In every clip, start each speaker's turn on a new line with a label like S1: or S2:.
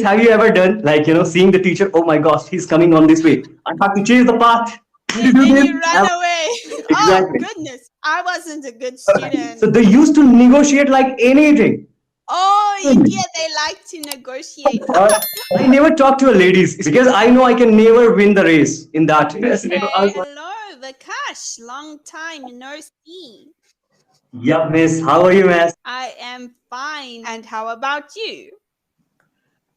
S1: have you ever done like, seeing the teacher, oh my gosh, he's coming on this way. I have to change the path. Did you
S2: And
S1: do
S2: then
S1: this?
S2: you run away. Oh,
S1: Exactly.
S2: goodness. I wasn't a good student.
S1: So they used to negotiate like anything.
S2: Oh, India, they like to negotiate.
S1: Uh, I never talk to a ladies because I know I can never win the race in that. Yes, I
S2: Okay.
S1: was like,
S2: Hello, Vikas. Long time no see.
S1: yeah, miss, how are you, miss?
S2: I am fine. And how about you?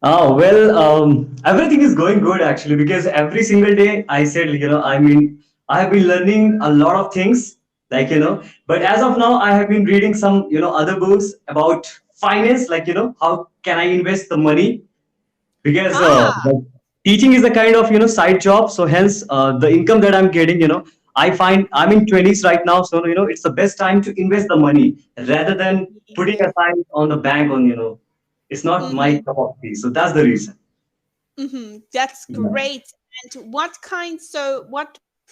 S1: Oh, well, everything is going good actually because every single day I said, I have been learning a lot of things, but as of now, I have been reading some, other books about finance, how can I invest the money? Because
S2: Ah,
S1: like, teaching is a kind of, side job. So hence, the income that I'm getting, I find I'm in 20s right now. So, it's the best time to invest the money rather than putting
S2: yes.
S1: aside on the bank it's not my
S2: Mm-hmm.
S1: cup of tea. So that's the reason.
S2: Mm-hmm. That's
S1: Yeah.
S2: great. And what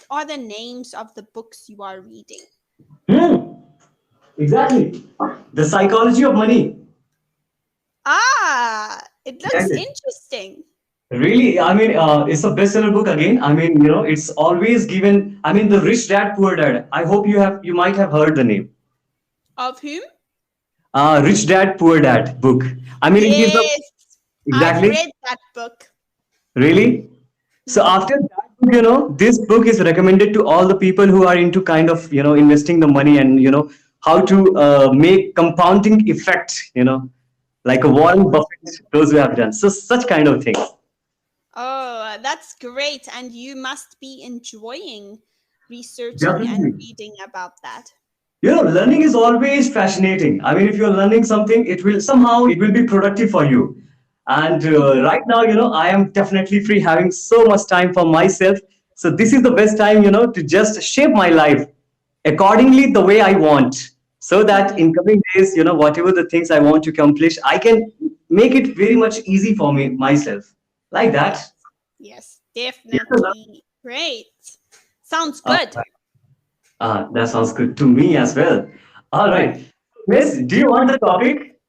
S2: are the names of the books you are reading?
S1: Hmm, exactly. The psychology of money.
S2: Ah, it looks
S1: Exactly.
S2: interesting.
S1: Really, it's a bestseller book again. It's always given. The Rich Dad Poor Dad. I hope you might have heard the name.
S2: Of whom?
S1: Rich Dad Poor Dad book. It gives the
S2: Yes, I've
S1: exactly.
S2: read that book.
S1: Really. So
S2: Mm-hmm.
S1: after that book, this book is recommended to all the people who are into kind of investing the money and how to make compounding effect. Like a Warren Buffett, those who have done so such kind of things.
S2: Oh, that's great. And you must be enjoying researching and
S1: Definitely.
S2: reading about that.
S1: Learning is always fascinating. If you're learning something, it will be productive for you. And
S2: Mm-hmm.
S1: right now, I am definitely free, having so much time for myself. So this is the best time, to just shape my life accordingly the way I want, so that
S2: Mm-hmm.
S1: in coming days, whatever the things I want to accomplish, I can make it very much easy for me myself, like that.
S2: Yes. Yes,
S1: Yes,
S2: definitely. Great. Sounds
S1: uh,
S2: good.
S1: that sounds good to me as well. All right, Miss, do you want the topic?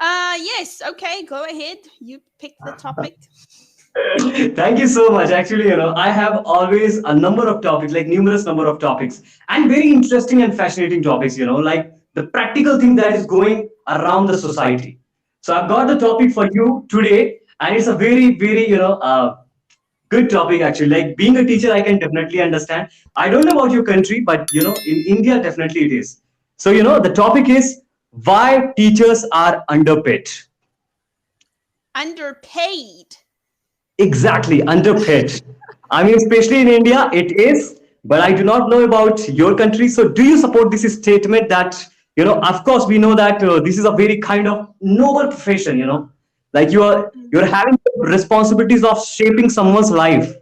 S2: Yes, okay, go ahead. You pick the topic.
S1: Thank you so much. Actually, I have always a number of topics, like numerous number of topics, and very interesting and fascinating topics, like the practical thing that is going around the society. So I've got the topic for you today, and it's a very, very, good topic actually. Like being a teacher, I can definitely understand. I don't know about your country, but in India, definitely it is. So, the topic is why teachers are underpaid.
S2: Underpaid.
S1: Exactly, underpaid. Especially in India, it is, but I do not know about your country. So, do you support this statement that, of course, we know that this is a very kind of noble profession, like you're
S2: Mhm.
S1: having responsibilities of shaping someone's life.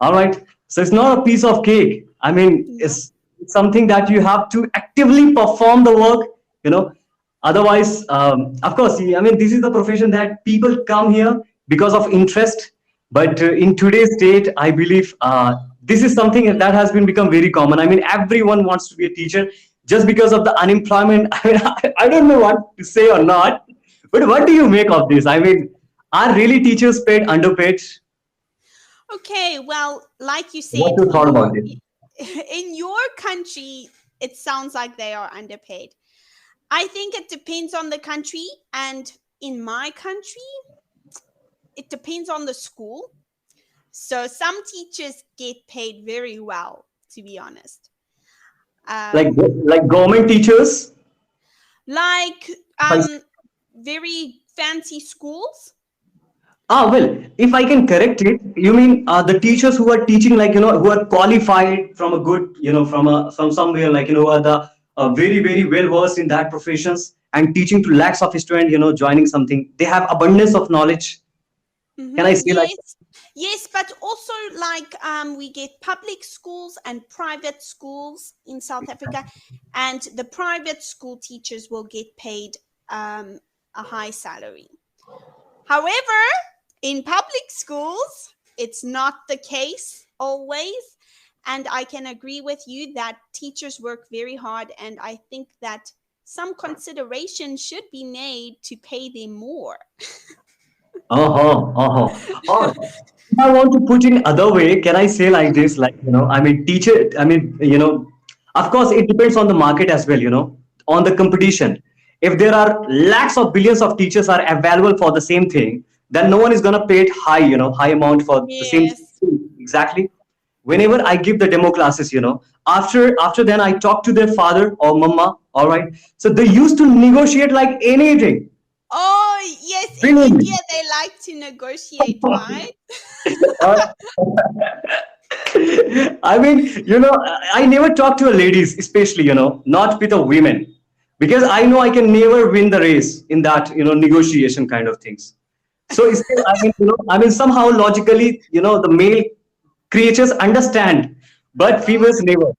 S1: All right. So, it's not a piece of cake.
S2: No.
S1: It's something that you have to actively perform the work, you know, otherwise of course, this is the profession that people come here because of interest, but in today's date I believe this is something that has been become very common. Everyone wants to be a teacher just because of the unemployment. I don't know what to say or not, but what do you make of this? Are really teachers paid underpaid?
S2: Okay, well, like you
S1: What's
S2: said,
S1: your thought about this?
S2: in your country, it sounds like they are underpaid. I think it depends on the country, and in my country, it depends on the school. So some teachers get paid very well, to be honest.
S1: like
S2: Um,
S1: like government teachers?
S2: like um, very fancy schools.
S1: Well, if I can correct it, you mean the teachers who are teaching, who are qualified from a good, from somewhere, who are the very, very well versed in that professions and teaching to lakhs of students, joining something. They have abundance of knowledge. Can I say like that?
S2: Yes, yes, but also like we get public schools and private schools in South Africa, and the private school teachers will get paid a high salary. However, in public schools, it's not the case always. And I can agree with you that teachers work very hard, and I think that some consideration should be made to pay them more.
S1: Uh-huh, uh-huh. Or if I want to put in other way, can I say like this? Like, I mean, teacher, I mean, of course, it depends on the market as well, on the competition. If there are lakhs of billions of teachers are available for the same thing, then no one is gonna pay it high, high amount for the same
S2: Yes.
S1: thing. Exactly. Whenever I give the demo classes, after then I talk to their father or mama, all right. So they used to negotiate like anything.
S2: Oh, yes. In
S1: Really.
S2: India, they like to negotiate, right?
S1: I mean, I never talk to a ladies, especially, not with a women, because I know I can never win the race in that, negotiation kind of things. So still, I mean, somehow logically, the male creatures understand, but females never.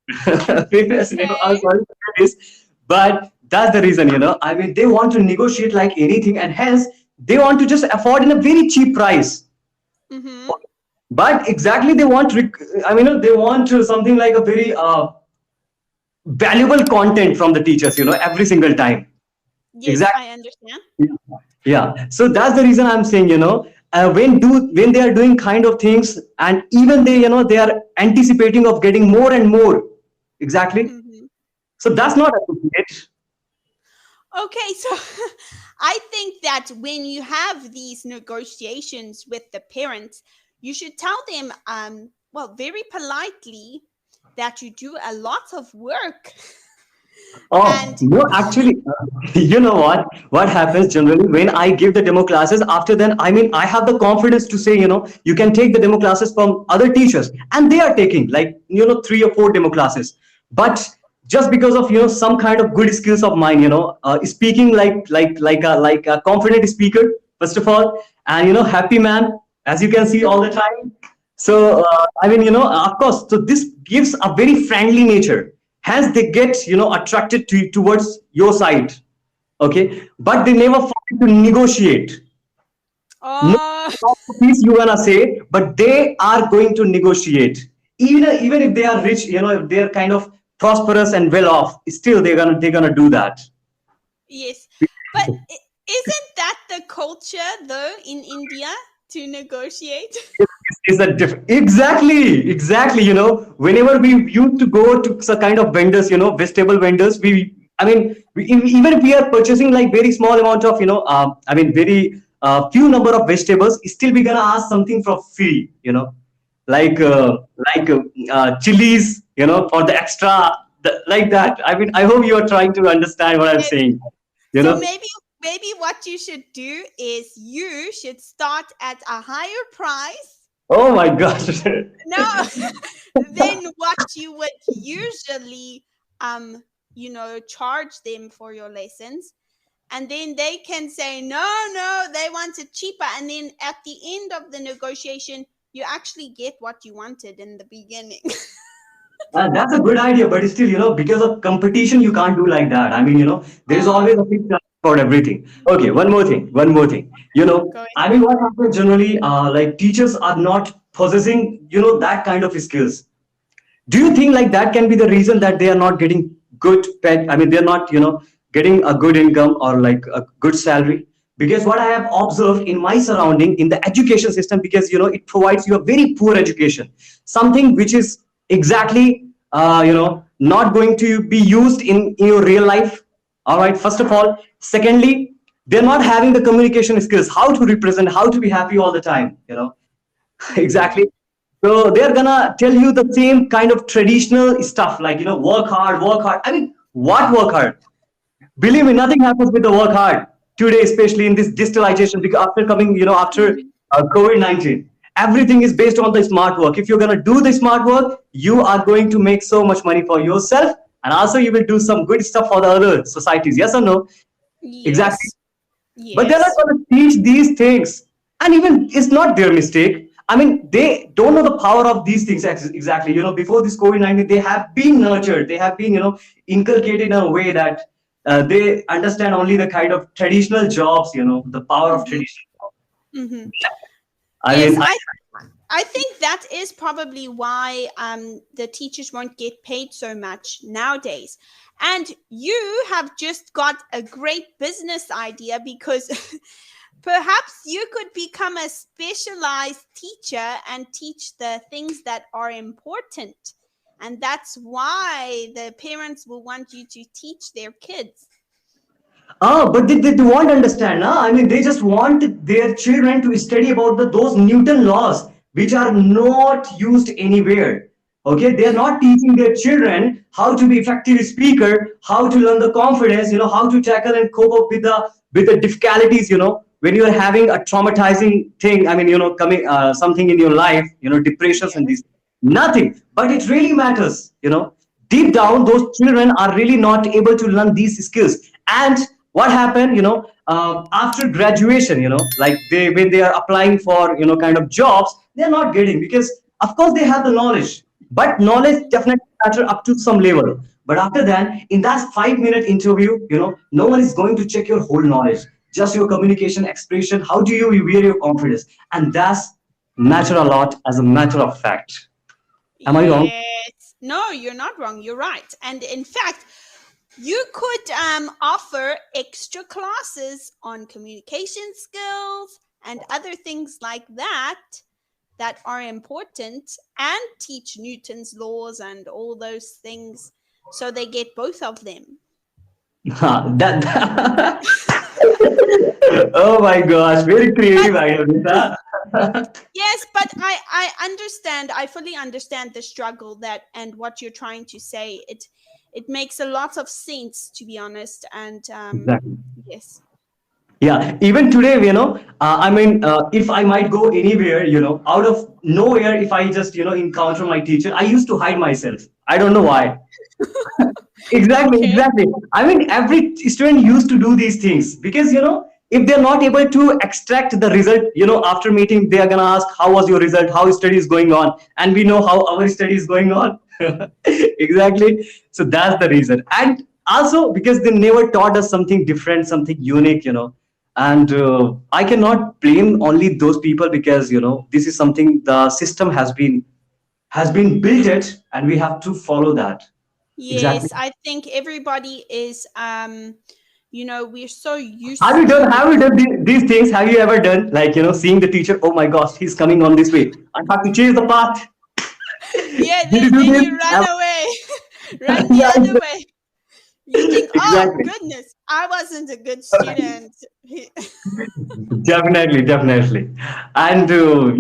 S1: Females never. I'm
S2: Okay.
S1: sorry for this, but that's the reason, I mean, they want to negotiate like anything, and hence they want to just afford in a very cheap price.
S2: Mm-hmm.
S1: But exactly they want I mean, they want something like a very valuable content from the teachers, every single time.
S2: Yes,
S1: Exactly.
S2: I understand.
S1: Yeah, so that's the reason I'm saying, when they are doing kind of things, and even they are anticipating of getting more and more. Exactly.
S2: Mm-hmm.
S1: So that's not appropriate.
S2: Okay, so I think that when you have these negotiations with the parents, you should tell them, well, very politely, that you do a lot of work.
S1: Oh,
S2: And
S1: no, actually, you know what? What happens generally when I give the demo classes, after then, I mean, I have the confidence to say, you can take the demo classes from other teachers, and they are taking like, 3 or 4 demo classes. But just because of, some kind of good skills of mine, speaking like a confident speaker, first of all, and, happy man, as you can see all the time. So, I mean, of course, so this gives a very friendly nature. Hence, they get, attracted towards your side. Okay. But they never forget to negotiate. No
S2: uh,
S1: piece you gonna say, but they are going to negotiate. Even if they are rich, if they're kind of prosperous and well off, still they're gonna do that.
S2: yes, but isn't that the culture though in India to negotiate?
S1: Is that different? Exactly. Whenever we used to go to some kind of vendors, vegetable vendors, I mean, even if we are purchasing like very small amount of, I mean, very few number of vegetables, still we gonna ask something for free, like chilies, for the extra, like that. I mean, I hope you are trying to understand what I'm
S2: Yes.
S1: saying. You
S2: So
S1: know.
S2: maybe what you should do is you should start at a higher price.
S1: Oh my gosh.
S2: No, than what you would usually charge them for your lessons. And then they can say no, they want it cheaper. And then at the end of the negotiation, you actually get what you wanted in the beginning.
S1: That's a good idea, but still, because of competition, you can't do like that. I mean, there is
S2: Oh,
S1: always a fixed time for everything. Okay, one more thing.
S2: go
S1: I
S2: ahead.
S1: mean, what happens generally, like teachers are not possessing, that kind of skills. Do you think like that can be the reason that they are not getting good pay? I mean, they're not, getting a good income or like a good salary? Because what I have observed in my surrounding in the education system, because it provides you a very poor education, something which is exactly not going to be used in your real life. All right, first of all. Secondly, they're not having the communication skills, how to represent, how to be happy all the time,
S2: Mm-hmm.
S1: exactly. So they're gonna tell you the same kind of traditional stuff, like, work hard, work hard. I mean, what work hard? Believe me, nothing happens with the work hard today, especially in this digitalization. Because after coming, after
S2: Mm-hmm.
S1: COVID-19, everything is based on the smart work. If you're gonna do the smart work, you are going to make so much money for yourself, and also you will do some good stuff for the other societies. Yes or no? Exactly.
S2: Yes.
S1: But they're not
S2: Yes.
S1: going to teach these things, and even it's not their mistake. I mean, they don't know the power of these things exactly. Before this COVID-19, they have been nurtured, they have been, inculcated in a way that they understand only the kind of traditional jobs, the power of
S2: Mm-hmm.
S1: traditional jobs.
S2: Mm-hmm.
S1: I
S2: Yes,
S1: mean,
S2: I think that is probably why the teachers won't get paid so much nowadays. And you have just got a great business idea because Perhaps you could become a specialized teacher and teach the things that are important. And that's why the parents will want you to teach their kids.
S1: Ah, but they won't understand. Nah? I mean, they just want their children to study about those Newton laws, which are not used anywhere. Okay, they are not teaching their children how to be effective speaker, how to learn the confidence, how to tackle and cope up with the difficulties. When you are having a traumatizing thing. I mean, coming something in your life, depressions and
S2: Yes.
S1: these nothing. But it really matters. Deep down, those children are really not able to learn these skills. And what happened, after graduation, like they when they are applying for kind of jobs, they're not getting, because of course they have the knowledge, but knowledge definitely matter up to some level. But after that, in that 5-minute interview, no one is going to check your whole knowledge, just your communication expression, how do you wear your confidence. And that's matter a lot, as a matter of fact. Am I wrong?
S2: Yes. No, you're not wrong. You're right. And in fact, you could offer extra classes on communication skills and other things like that that are important, and teach Newton's laws and all those things, so they get both of them.
S1: that Oh my gosh, very
S2: But
S1: creative idea, Nita.
S2: yes, but I understand. I fully understand the struggle that and what you're trying to say. It makes a lot of sense, to be honest. And
S1: Exactly.
S2: yes.
S1: Yeah, even today, I mean, if I might go anywhere, out of nowhere, if I just, encounter my teacher, I used to hide myself. I don't know why. Exactly,
S2: Okay.
S1: exactly. I mean, every student used to do these things because, if they're not able to extract the result, after meeting, they are gonna ask, "How was your result? How study is going on?" And we know how our study is going on. Exactly. So that's the reason. And also because they never taught us something different, something unique, And I cannot blame only those people, because this is something the system has been built it, and we have to follow that. Exactly.
S2: Yes, I think everybody is we're so
S1: Have
S2: used
S1: you
S2: to
S1: done?
S2: the
S1: Have you done these things? Have you ever done, like, seeing the teacher? Oh my gosh, he's coming on this way. I have to change the path.
S2: yeah,
S1: Did you do
S2: then
S1: this?
S2: you run away. Run the
S1: Yeah,
S2: other way. You think, oh
S1: exactly.
S2: goodness, I wasn't a good student.
S1: Definitely, definitely. And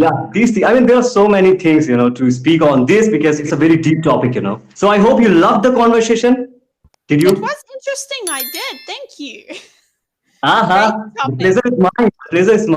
S1: yeah, these things. I mean, there are so many things, to speak on this, because it's a very deep topic. So I hope you loved the conversation. Did
S2: It
S1: you?
S2: was interesting. I did. Thank you. Great
S1: Uh-huh. The
S2: topic.
S1: pleasure is mine. The pleasure is mine.